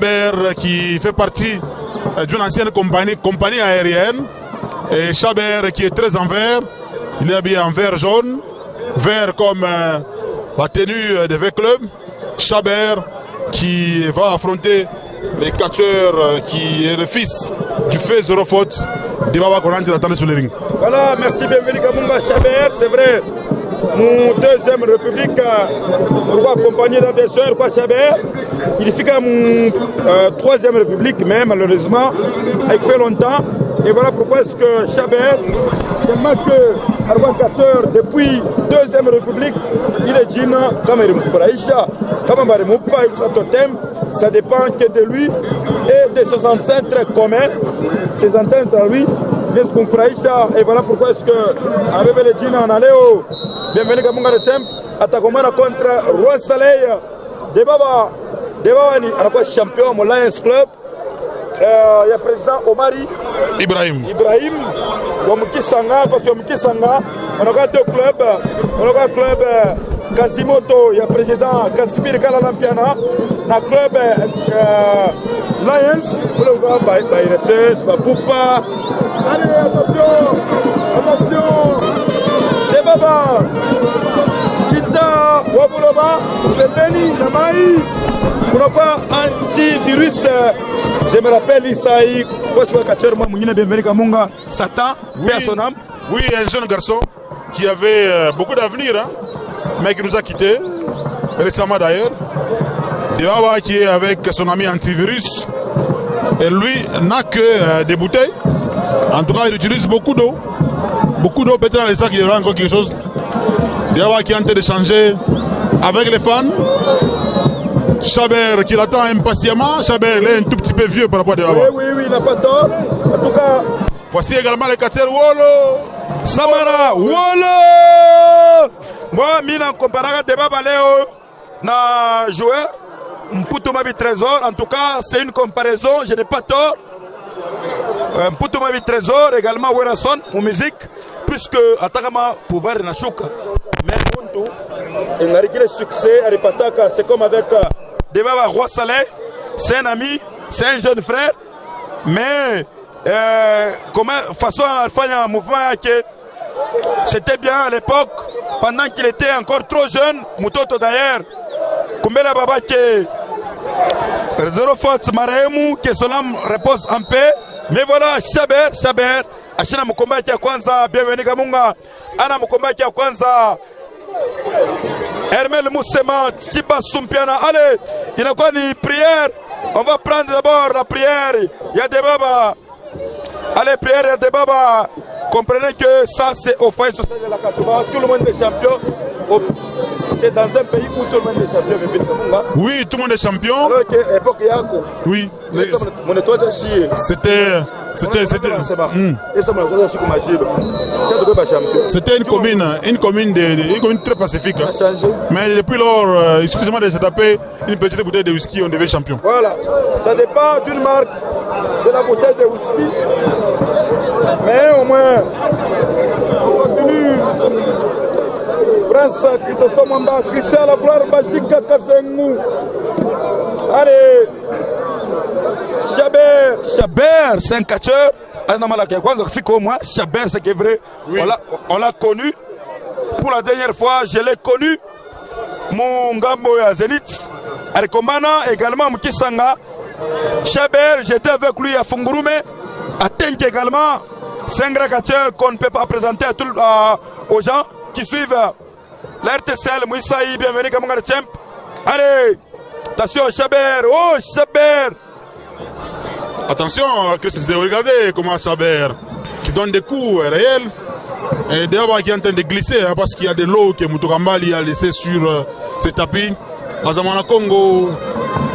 Chaber qui fait partie d'une ancienne compagnie aérienne. Et Chaber qui est très en vert. Il est habillé en vert jaune. Vert comme la tenue des V-Club. Chaber qui va affronter les catcheurs qui est le fils du fait zéro faute de Baba Konante d'attendre sur le ring. Voilà, merci, bienvenue Kamunga Chaber, c'est vrai. Mon deuxième république, pourquoi accompagner d'adversaire, pourquoi Chaber. Il fait comme mon troisième république, mais malheureusement, il fait longtemps. Et voilà pourquoi est-ce que Chaber, tellement que Arwa Catcheur, depuis deuxième république, il est dit comme il est Fraïcha, comme il est pas sa totem, ça dépend que de lui et de ses ancêtres communs, ses ancêtres à lui. Et voilà pourquoi est-ce que avec les djinns en allait au bienvenue Kamunga de Temp attaquons contre Roi Soleil de Baba ni anakuwa champion au Lions Club. Il y a président Omari Ibrahim wa Mukisanga parce que Mukisanga on a deux clubs, on a club Kasimoto, il y a président Kasimir Kalalampiana, na club Lions, on a Bayreses, Bafupa. Allez, attention De Baba Kita Wabuloba Pembeni Namai on n'a pas antivirus. Je me rappelle Isaï bienvenue Kamunga Satan personnel. Oui, un jeune garçon qui avait beaucoup d'avenir, hein, mais qui nous a quittés récemment d'ailleurs. De Baba qui est avec son ami antivirus. Et lui n'a que des bouteilles. En tout cas, il utilise beaucoup d'eau. Beaucoup d'eau, peut-être dans les sacs, il y aura encore quelque chose. Diawa qui est en train de changer avec les fans. Chaber qui l'attend impatiemment. Chaber, il est un tout petit peu vieux par rapport à Diawa. Oui, il n'a pas tort. En tout cas, voici également les catcheurs Wolo. Samara, Wolo. Moi, je suis comparé à Debaba Léo, na joueur. Mputo Mabi Trésor. En tout cas, c'est une comparaison, je n'ai pas tort. Mputo Mabi Trésor, également Werason, en musique, puisque Atakama pouvoir na Chouka. Mais Muntu, il a réglé le succès à Ripataka, c'est comme avec Debaba Roi Saleh, c'est un ami, c'est un jeune frère, mais comment façon à faire un mouvement que c'était bien à l'époque, pendant qu'il était encore trop jeune, Mutoto d'ailleurs, Kumbela Baba que zéro faute marehemu, que son âme repose en paix. Mais voilà, Chaber, Ashina Mukombaki ya kwanza, bienvenue Kamunga, Ana Mukombaki ya kwanza, Hermel Moussema, Chiba Sumpiana, allez, il y a quoi ni prière, on va prendre d'abord la prière, il y a des babas, allez, prière, il y a des babas, comprenez que ça c'est au foyer social de la Katouba, tout le monde est champion. C'est dans un pays où tout le monde est champion. Oui, tout le monde est champion. Alors qu'à l'époque, Yako. Oui. C'était une commune très pacifique. Hein. Mais depuis lors, il suffit seulement de se taper une petite bouteille de whisky, on devient champion. Voilà. Ça dépend d'une marque de la bouteille de whisky. Mais au moins, on continue. Prince Christophe Mamba, Christian la gloire Bajika Kazengu. Allez, Chaber, c'est un catcheur. Chaber, c'est vrai. Oui. On l'a connu. Pour la dernière fois, je l'ai connu. Mon gambo à Zénith. Arikomana, également Mkisanga. Chaber, j'étais avec lui à Fungurume. À Tenk également. C'est un grand catcheur qu'on ne peut pas présenter aux gens qui suivent. La RTCL, Moïsaï, bienvenue Kamunga de Temp. Allez, attention, Chaber, oh Chaber. Attention, regardez comment Chaber qui donne des coups réels. Et d'ailleurs, qui est en train de glisser hein, parce qu'il y a de l'eau que Moutokambali a laissé sur ses tapis. Azamana Congo,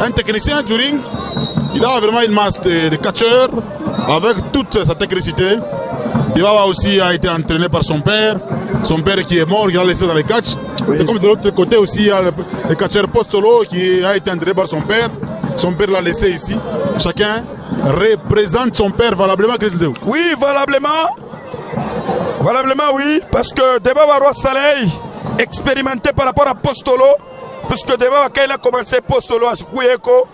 un technicien du ring, il a vraiment une masse de catcheurs avec toute sa technicité. Dibaba aussi a été entraîné par son père qui est mort, qui l'a laissé dans les catchs. Oui. C'est comme de l'autre côté aussi, il y a le catcheur Postolo qui a été entraîné par son père. Son père l'a laissé ici. Chacun représente son père valablement. Oui, valablement. Valablement, oui. Parce que Debaba Roi Soleil, expérimenté par rapport à Postolo, puisque Debaba, quand il a commencé Postolo à Choukoueko,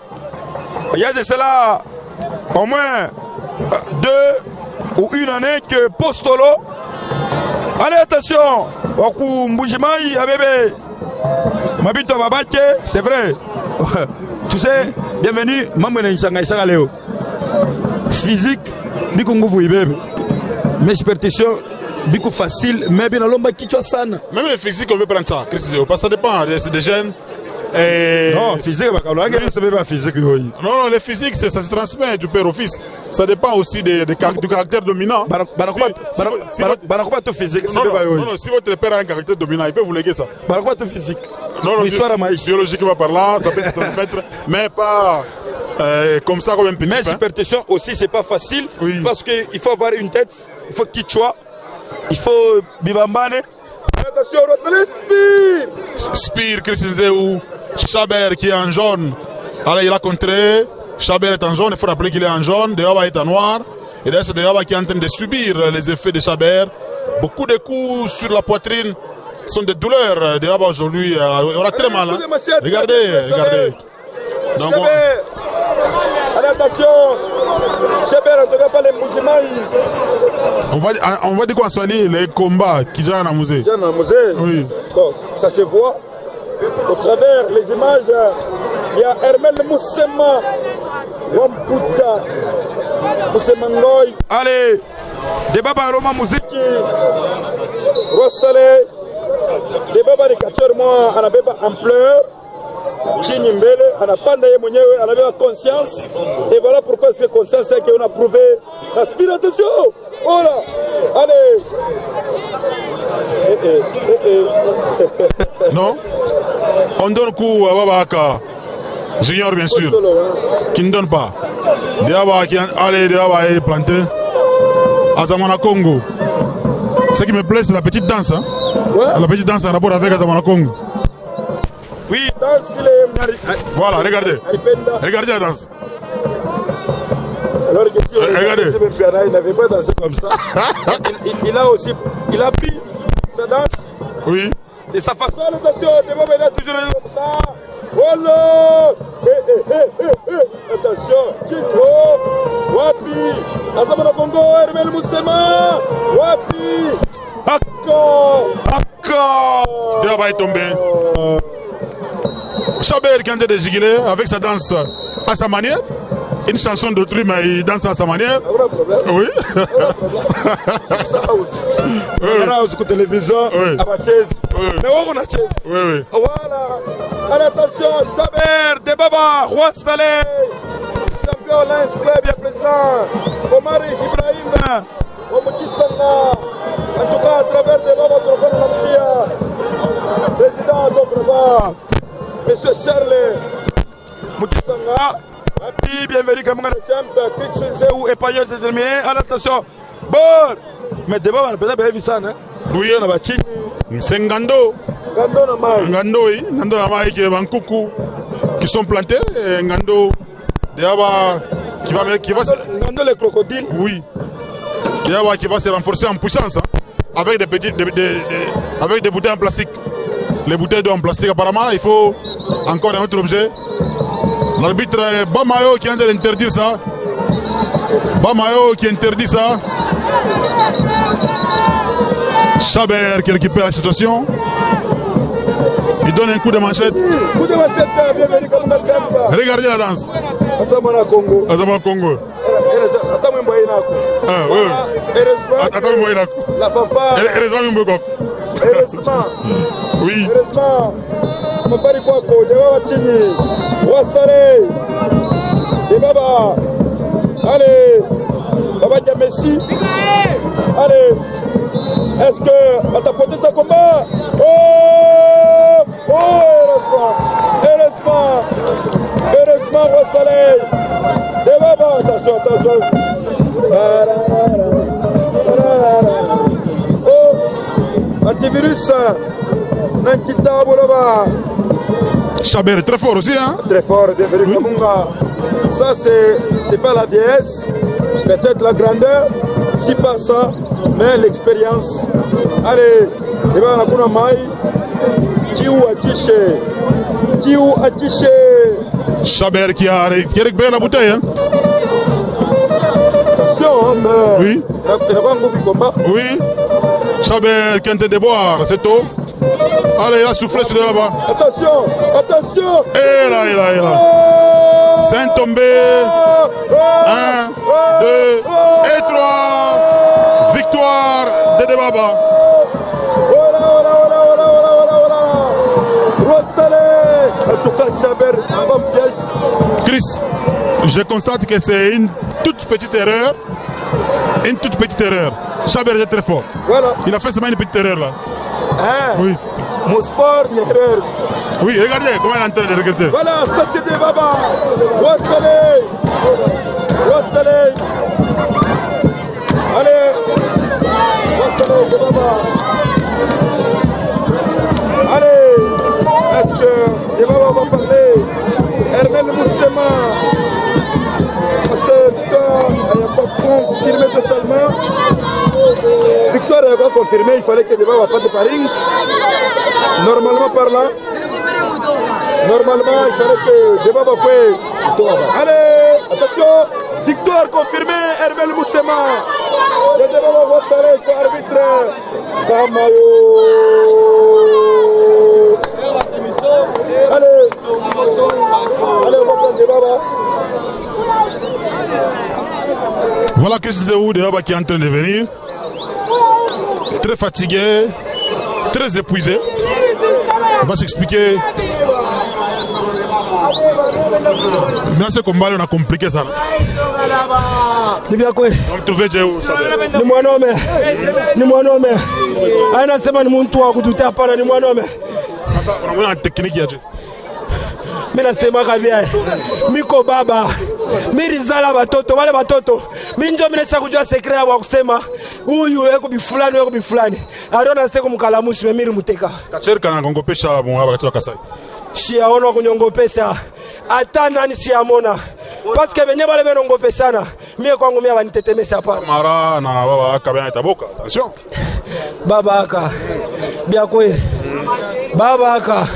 il y a de cela au moins 2 ou une année que Postolo. Allez, attention, Waku Mbujimai, Abebe, Mabito Babake, c'est vrai. Tu sais, bienvenue, Mamene Nisanga Isagaleo. Physique, Biku Nguvu Ibebe. Mais superstition, Biku facile, mais bien à l'homme qui tu as sana. Même le physique, on veut prendre ça, parce que ça dépend, c'est des jeunes. Et... Non, physique, physique. Non, le physique, ça se transmet du père au fils. Ça dépend aussi du caractère dominant. Si votre père a un caractère dominant, il peut vous léguer ça. Physique. Non, biologiquement parlant, ça peut se transmettre, mais pas comme ça, comme un petit. Mais superstition aussi, c'est pas facile, oui. Parce qu'il faut avoir une tête, il faut Kichwa, il faut Bibambane. Attention, Spire, Christian Zéou, Chabert qui est en jaune. Alors il a contré. Chabert est en jaune, il faut rappeler qu'il est en jaune. Deoba est en noir. Et d'ailleurs, c'est Deoba qui est en train de subir les effets de Chabert. Beaucoup de coups sur la poitrine sont des douleurs. Deoba aujourd'hui aura très mal. Hein. Regardez. Donc, allez, attention. Chabert, en tout cas, pas les Moujimaï. On va dire quoi, Swali, les combats qui viennent au musée. Oui. Bon, ça se voit. Au travers les images, il y a Hermel Moussema, Wamputa, Moussema Ngoy. Allez, Debaba Roma Musique. Rostale, Debaba de Kachor, moi, on avait pas ampleur. Chinimbele, on a pas d'ailleurs, on avait conscience. Et voilà pourquoi c'est conscience qu'on a prouvé l'aspiration. Oh là, allez. Non, on donne coup à Babaka Junior, bien sûr, qui ne donne pas. Deaba qui allez, Deaba est planté à Zamana Congo. Ce qui me plaît, c'est la petite danse. Hein? Ouais. La petite danse en rapport avec Zamana Congo. Oui, voilà, regardez. Regardez la danse. Alors que si regardez. Il n'avait pas dansé comme ça. Il a pris sa danse. Oui. Et sa façon d'attention, il a toujours comme ça. Oh là! Attention, Chingo, Wapi, Azamana Congo, Hermel Moussema, Wapi, Akka. Deaba est tombé. Chabert qui est en train de giguler avec sa danse à sa manière. Une chanson d'autrui, mais il danse à sa manière. Oui. House sur télévision, à ma chaise. Mais on a chaise. Oui. Voilà. Attention, Chabert, Debaba, Rostale, champion Lens Club, il y a président Omar Ibrahim, Omukisanga. En tout cas, à travers Debaba, président d'Okrova, M. Charles Mukisanga. Bienvenue comme Christian Zéou et Payet déterminé. Attention. Bon. Mais d'abord, on a peut-être vu ça, hein? Oui. C'est Ngando. Ngando, oui. Ngando, qui est en coucou. Qui sont plantés. Et Ngando, qui va. Ngando, les crocodiles. Oui. Qui va se renforcer en puissance. Hein, avec des petites. Avec des bouteilles en plastique. Les bouteilles d'eau en plastique, apparemment, il faut encore un autre objet. L'arbitre Bamayo qui est en train d'interdire ça. Bamayo qui interdit ça. Chabert qui récupère la situation. Il donne un coup de manchette. Coup de manchette, bienvenue comme Malkamba. Regardez la danse. Azamana Congo. Azamana Congo. Heureusement. La fanfare. Heureusement. Oui. Heureusement. Mafari Kwako, Debaba Chini. Wastare. Debaba. Allez. Baba Messi. Allez. Est-ce que on t'a porté ce combat? Heureusement, Wastare. Debaba. Attention. Antivirus, Nankita Boulova. Chabert est très fort aussi, hein? Très fort, bienvenue Kamunga. Ça, c'est pas la vieillesse, peut-être la grandeur, si pas ça, mais l'expérience. Allez, et bien, on a Mai, Kiou Akiche, Chaber qui a récupéré la bouteille. Hein. Attention, mais... Oui. Oui. Chaber qui est en train de boire, c'est tout. Allez, il a soufflé sur le là-bas. Attention, attention. Et là. Saint tombé. 1, 2 et 3. Victoire de Debaba. Voilà. En tout cas, Chaber, comme piège. Chris, je constate que c'est une toute petite erreur. Une toute petite erreur. Chaber est très fort. Voilà. Il a fait seulement une petite erreur là. Hein? Oui. Mon sport, une erreur. Oui, regardez comment il est en train de regretter. Voilà, ça c'est Debaba. Ouaskalei. Allez. Ouaskalei, Debaba. Allez. Est-ce que Debaba va parler? Hermel Moussema. Parce que Victor n'a pas confirmé totalement. Victor n'a pas confirmé, il fallait que Debaba ne va pas de paring. Normalement parlant, il fallait que Debaba puisse. Allez, attention, victoire confirmée, Hermel Moussema. Et Debaba va faire comme arbitre. Kamayo. Allez, on va prendre Debaba. Voilà Chris Zéou Debaba qui est en train de venir. Très fatigué, très épuisé. On va s'expliquer. Maintenant, ce combat, on a compliqué ça. Ni vya kweli. On trouve Zéou. Ni mwanaume. Aina sema ni mtu wa kututea hapana, ni mwanaume. Sasa unaona tekniki yaje. Mimi nasema kabisa. Miko baba. Mimi zala watoto, wale watoto. Mimi ndio mimi kujua secret ya kusema huyu yeko bifulani. Arona seko mkalamushi mimi muteka. Kacherka na ngongopesha mwaba katika Kasai. Shiaona kunyongopesha. Hata nani siamona. Parce que benye bale benongopesana. Mimi kwangu mimi abanitetemesha hapa. Mara na baba akabana itaboka. Attention. Baba aka. Bia kweli. Baba aka.